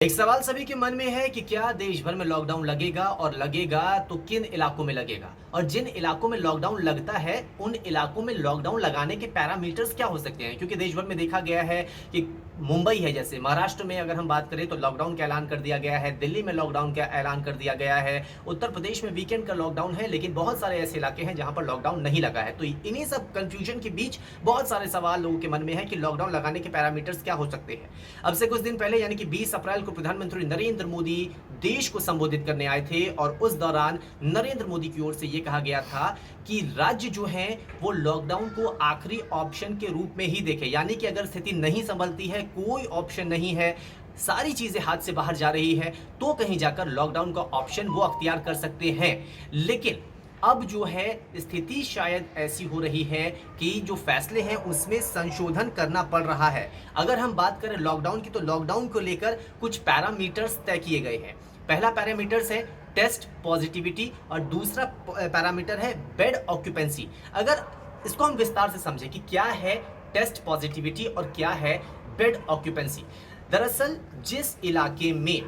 एक सवाल सभी के मन में है कि क्या देश भर में लॉकडाउन लगेगा और लगेगा तो किन इलाकों में लगेगा और जिन इलाकों में लॉकडाउन लगता है उन इलाकों में लॉकडाउन लगाने के पैरामीटर्स क्या हो सकते हैं। क्योंकि देश भर में देखा गया है कि मुंबई है, जैसे महाराष्ट्र में अगर हम बात करें तो लॉकडाउन का ऐलान कर दिया गया है, दिल्ली में लॉकडाउन का ऐलान कर दिया गया है, उत्तर प्रदेश में वीकेंड का लॉकडाउन है, लेकिन बहुत सारे ऐसे इलाके हैं जहां पर लॉकडाउन नहीं लगा है। तो इन्हीं सब कंफ्यूजन के बीच बहुत सारे सवाल लोगों के मन में है कि लॉकडाउन लगाने के पैरामीटर्स क्या हो सकते हैं। अब से कुछ दिन पहले यानी कि 20 अप्रैल को प्रधानमंत्री नरेंद्र मोदी देश को संबोधित करने आए थे और उस दौरान नरेंद्र मोदी की ओर से यह कहा गया था कि राज्य जो है वो लॉकडाउन को आखिरी ऑप्शन के रूप में ही देखे, यानी कि अगर स्थिति नहीं संभलती है, कोई ऑप्शन नहीं है, सारी चीजें हाथ से बाहर जा रही है, तो कहीं जाकर लॉकडाउन का ऑप्शन वो अख्तियार कर सकते हैं। लेकिन अब जो है स्थिति शायद ऐसी हो रही है कि जो फैसले हैं उसमें संशोधन करना पड़ रहा है। अगर हम बात करें लॉकडाउन की, तो लॉकडाउन को लेकर कुछ पैरामीटर्स तय किए गए हैं। पहला पैरामीटर्स है टेस्ट पॉजिटिविटी और दूसरा पैरामीटर है बेड ऑक्यूपेंसी। अगर इसको हम विस्तार से समझें कि क्या है टेस्ट पॉजिटिविटी और क्या है बेड ऑक्यूपेंसी। दरअसल जिस इलाके में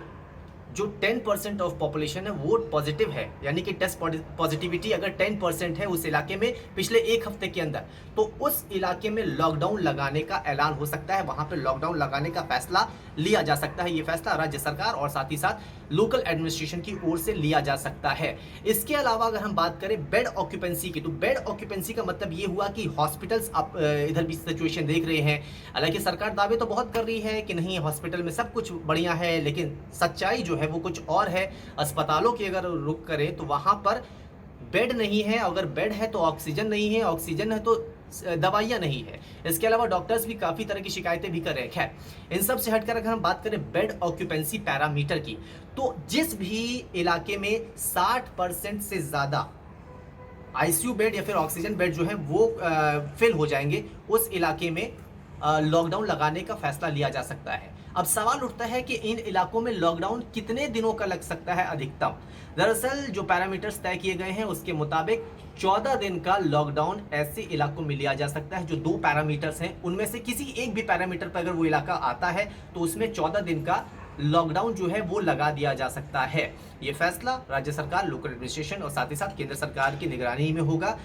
जो 10% ऑफ पॉपुलेशन है वो पॉजिटिव है, यानी कि टेस्ट पॉजिटिविटी अगर 10% है उस इलाके में पिछले एक हफ्ते के अंदर, तो उस इलाके में लॉकडाउन लगाने का ऐलान हो सकता है, वहां पे लॉकडाउन लगाने का फैसला लिया जा सकता है। ये फैसला राज्य सरकार और साथ ही साथ लोकल एडमिनिस्ट्रेशन की ओर से लिया जा सकता है। इसके अलावा अगर हम बात करें बेड ऑक्यूपेंसी की, तो बेड ऑक्यूपेंसी का मतलब ये हुआ कि हॉस्पिटल्स आप इधर भी सिचुएशन देख रहे हैं। हालांकि सरकार दावे तो बहुत कर रही है कि नहीं हॉस्पिटल में सब कुछ बढ़िया है, लेकिन सच्चाई जो है वो कुछ और है। अस्पतालों की अगर रुख करें तो वहां पर बेड नहीं है, अगर बेड है तो ऑक्सीजन नहीं है, ऑक्सीजन है तो दवाइयां नहीं है। इसके अलावा डॉक्टर्स भी काफी तरह की शिकायतें भी कर रहे हैं। खैर इन सब से हटकर अगर हम बात करें बेड ऑक्यूपेंसी पैरामीटर की, तो जिस भी इलाके में 60% से ज्यादा आईसीयू बेड या फिर ऑक्सीजन बेड जो है वो फिल हो जाएंगे, उस इलाके में लॉकडाउन लगाने का फैसला लिया जा सकता है। अब सवाल उठता है कि इन इलाकों में लॉकडाउन कितने दिनों का लग सकता है अधिकतम। दरअसल जो पैरामीटर्स तय किए गए हैं उसके मुताबिक 14 दिन का लॉकडाउन ऐसे इलाकों में लिया जा सकता है। जो दो पैरामीटर्स हैं उनमें से किसी एक भी पैरामीटर पर अगर वो इलाका आता है तो उसमें 14 दिन का लॉकडाउन जो है वो लगा दिया जा सकता है। ये फैसला राज्य सरकार, लोकल एडमिनिस्ट्रेशन और साथ ही साथ केंद्र सरकार की निगरानी में होगा।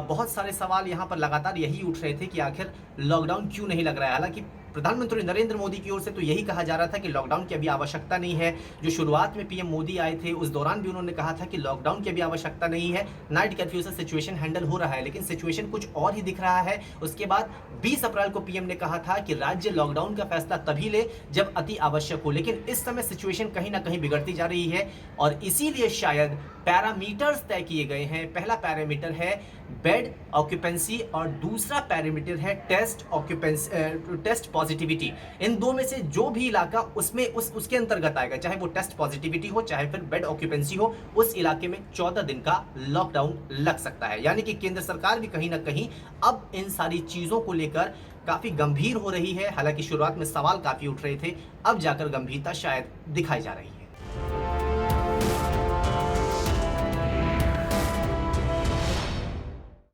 बहुत सारे सवाल यहाँ पर लगातार यही उठ रहे थे कि आखिर लॉकडाउन क्यों नहीं लग रहा है। हालांकि प्रधानमंत्री नरेंद्र मोदी की ओर से तो यही कहा जा रहा था कि लॉकडाउन की अभी आवश्यकता नहीं है। जो शुरुआत में पीएम मोदी आए थे उस दौरान भी उन्होंने कहा था कि लॉकडाउन की अभी आवश्यकता नहीं है, नाइट कर्फ्यू से सिचुएशन हैंडल हो रहा है, लेकिन सिचुएशन कुछ और ही दिख रहा है। उसके बाद 20 अप्रैल को पीएम ने कहा था कि राज्य लॉकडाउन का फैसला तभी ले जब अति आवश्यक हो, लेकिन इस समय सिचुएशन कहीं ना कहीं बिगड़ती जा रही है और इसीलिए शायद पैरामीटर्स तय किए गए हैं। पहला पैरामीटर है बेड ऑक्यूपेंसी और दूसरा पैरामीटर है टेस्ट पॉजिटिविटी। इन दो में से जो भी इलाका उसमें उसके अंतर्गत आएगा, चाहे वो टेस्ट पॉजिटिविटी हो चाहे फिर बेड ऑक्यूपेंसी हो, उस इलाके में 14 दिन का लॉकडाउन लग सकता है। यानी कि केंद्र सरकार भी कहीं ना कहीं अब इन सारी चीजों को लेकर काफी गंभीर हो रही है। हालांकि शुरुआत में सवाल काफी उठ रहे थे, अब जाकर गंभीरता शायद दिखाई जा रही है।